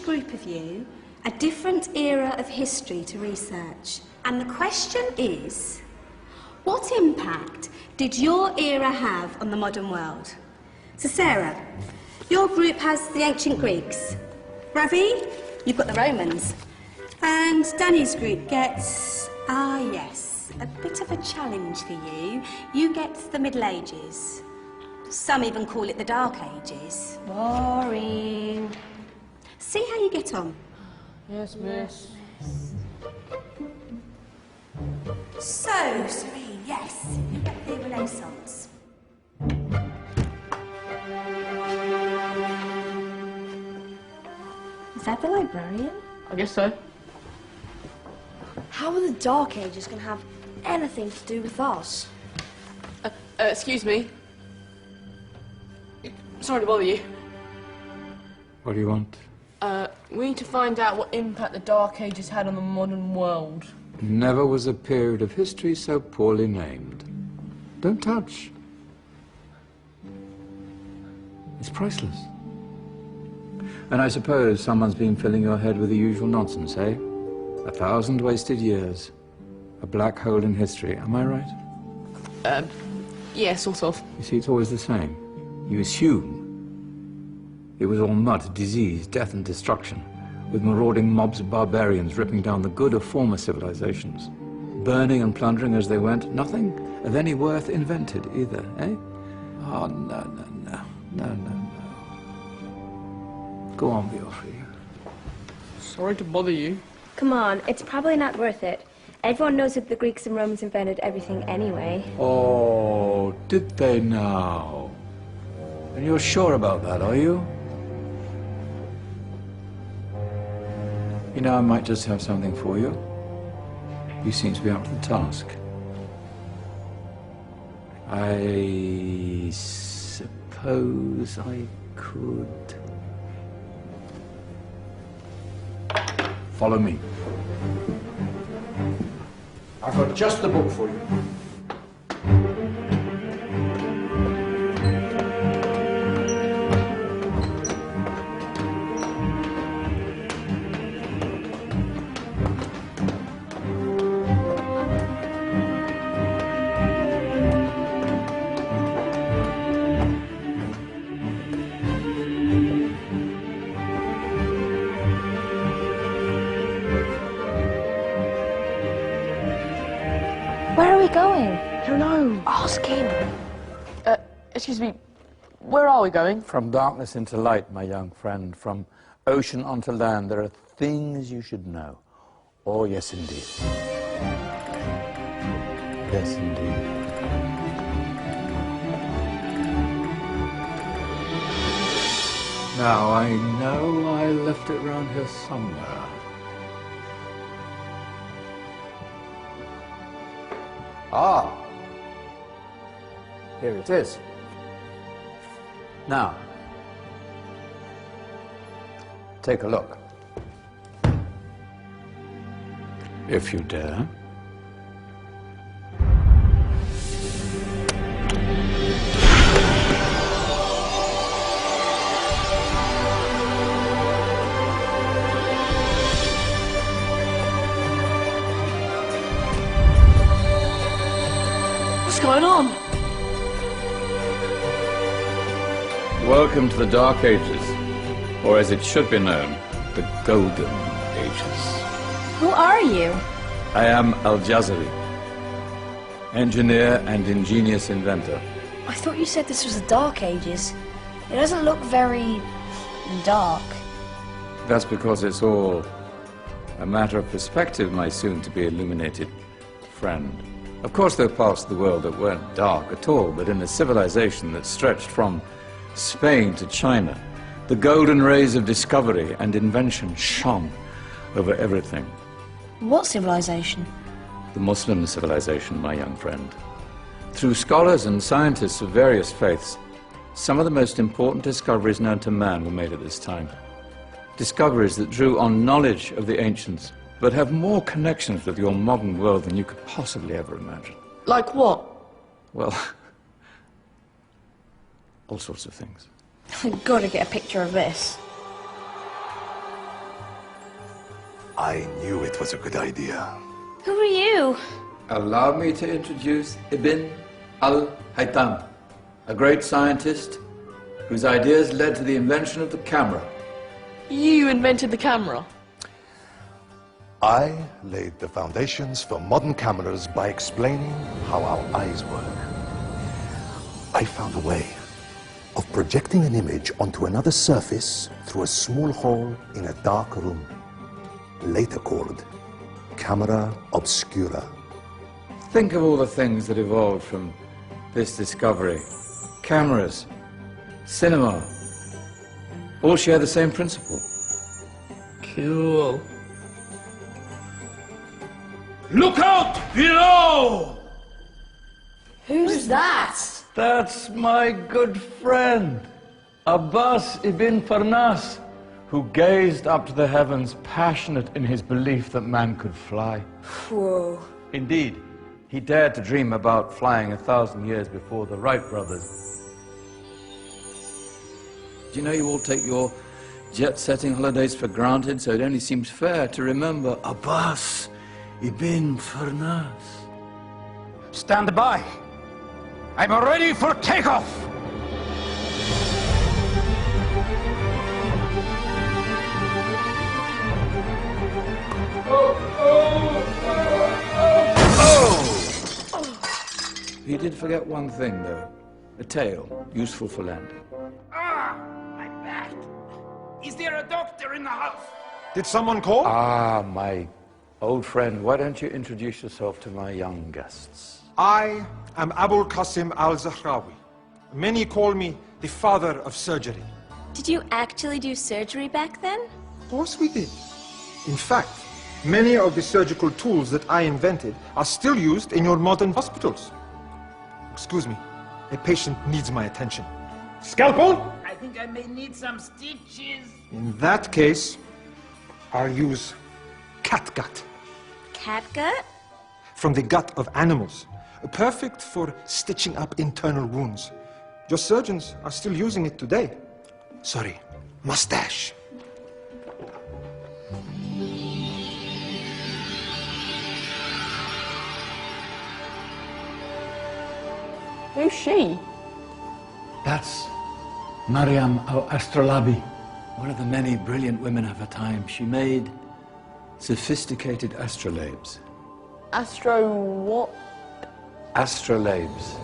each group of you a different era of history to research. And the question is, what impact did your era have on the modern world? So Sarah, your group has the ancient Greeks. Ravi, you've got the Romans. And Danny's group gets, yes, a bit of a challenge for you. You get the Middle Ages. Some even call it the Dark Ages. Boring. See how you get on. Yes, miss. So, Serene, yes, you get the Renaissance. Is that the librarian? I guess so. How are the Dark Ages going to have anything to do with us? Excuse me. Sorry to bother you. What do you want? We need to find out what impact the Dark Ages had on the modern world. Never was a period of history so poorly named. Don't touch. It's priceless. And I suppose someone's been filling your head with the usual nonsense, eh? 1,000 wasted years. A black hole in history, am I right? Yeah, sort of. You see, it's always the same. You assume it was all mud, disease, death and destruction, with marauding mobs of barbarians ripping down the good of former civilizations, burning and plundering as they went. Nothing of any worth invented either, eh? Oh, no. Go on, be off with you. Sorry to bother you. Come on, it's probably not worth it. Everyone knows that the Greeks and Romans invented everything anyway. Oh, did they now? And you're sure about that, are you? You know, I might just have something for you. You seem to be up to the task. I suppose I could... Follow me. I've got just the book for you. Where are we going? I don't know. Ask him. Excuse me. Where are we going? From darkness into light, my young friend. From ocean onto land, there are things you should know. Oh, yes, indeed. Yes, indeed. Now, I know I left it round here somewhere. Ah, here it is. Now, take a look. If you dare. What's going on? Welcome to the Dark Ages, or as it should be known, the Golden Ages. Who are you? I am Al-Jazari, engineer and ingenious inventor. I thought you said this was the Dark Ages. It doesn't look very dark. That's because it's all a matter of perspective, my soon-to-be illuminated friend. Of course, there are parts of the world that weren't dark at all, but in a civilization that stretched from Spain to China, the golden rays of discovery and invention shone over everything. What civilization? The Muslim civilization, my young friend. Through scholars and scientists of various faiths, some of the most important discoveries known to man were made at this time. Discoveries that drew on knowledge of the ancients, but have more connections with your modern world than you could possibly ever imagine. Like what? Well, all sorts of things. I've got to get a picture of this. I knew it was a good idea. Who are you? Allow me to introduce Ibn al-Haytham, a great scientist whose ideas led to the invention of the camera. You invented the camera. I laid the foundations for modern cameras by explaining how our eyes work. I found a way of projecting an image onto another surface through a small hole in a dark room, later called camera obscura. Think of all the things that evolved from this discovery. Cameras, cinema, all share the same principle. Cool. Look out below! Who's that? That's my good friend, Abbas ibn Farnas, who gazed up to the heavens, passionate in his belief that man could fly. Whoa. Indeed, he dared to dream about flying 1,000 years before the Wright brothers. Do you know you all take your jet-setting holidays for granted, so it only seems fair to remember Abbas ibn Farnas. Stand by. I'm ready for takeoff. You did forget one thing, though. A tail, useful for landing. Ah, my back. Is there a doctor in the house? Did someone call? Ah, my old friend, why don't you introduce yourself to my young guests? I am Abul Qasim al-Zahrawi. Many call me the father of surgery. Did you actually do surgery back then? Of course we did. In fact, many of the surgical tools that I invented are still used in your modern hospitals. Excuse me, a patient needs my attention. Scalpel? I think I may need some stitches. In that case, I'll use catgut Catgut? from the gut of animals. Perfect for stitching up internal wounds. Your surgeons are still using it today. Sorry, mustache. Who's she? That's Maryam al-Astrolabi. One of the many brilliant women of her time, she made sophisticated astrolabes. Astro what? Astrolabes.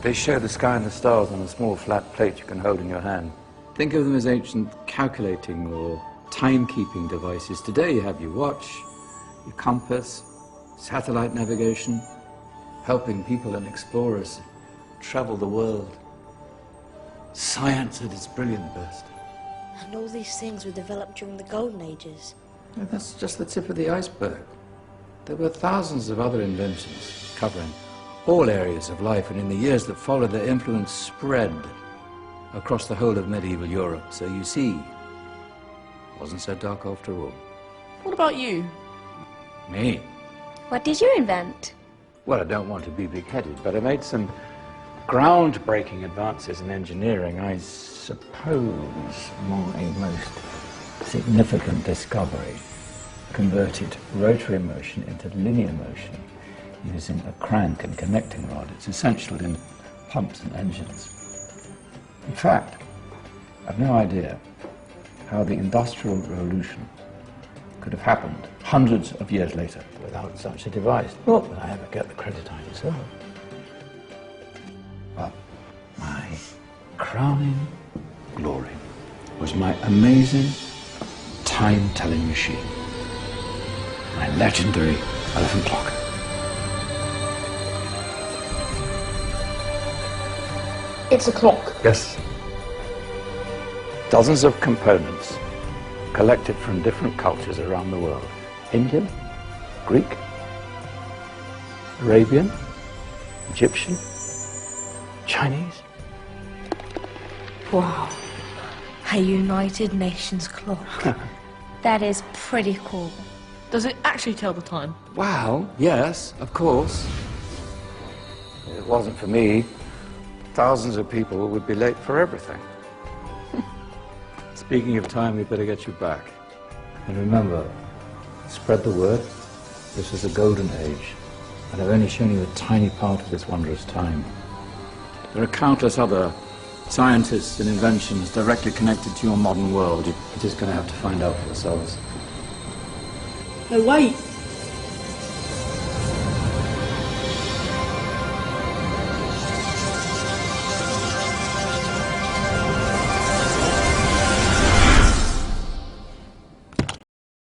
They show the sky and the stars on a small flat plate you can hold in your hand. Think of them as ancient calculating or timekeeping devices. Today you have your watch, your compass, satellite navigation, helping people and explorers travel the world. Science at its brilliant best. And all these things were developed during the Golden Ages. And that's just the tip of the iceberg. There were thousands of other inventions covering all areas of life, and in the years that followed, their influence spread across the whole of medieval Europe. So you see, it wasn't so dark after all. What about you? Me? What did you invent? Well, I don't want to be big-headed, but I made some groundbreaking advances in engineering. I suppose my most significant discovery converted rotary motion into linear motion using a crank and connecting rod. It's essential in pumps and engines. In fact, I've no idea how the Industrial Revolution could have happened hundreds of years later without such a device. Not that I ever get the credit I deserve. But my crowning glory was my amazing time-telling machine, my legendary elephant clock. It's a clock. Yes. Dozens of components collected from different cultures around the world. Indian, Greek, Arabian, Egyptian, Chinese. Wow. A United Nations clock. That is pretty cool. Does it actually tell the time? Wow, yes, of course. If it wasn't for me, thousands of people would be late for everything. Speaking of time, we better get you back. And remember, spread the word. This is a golden age, and I've only shown you a tiny part of this wondrous time. There are countless other scientists and inventions directly connected to your modern world. You're just going to have to find out for yourselves. No, wait.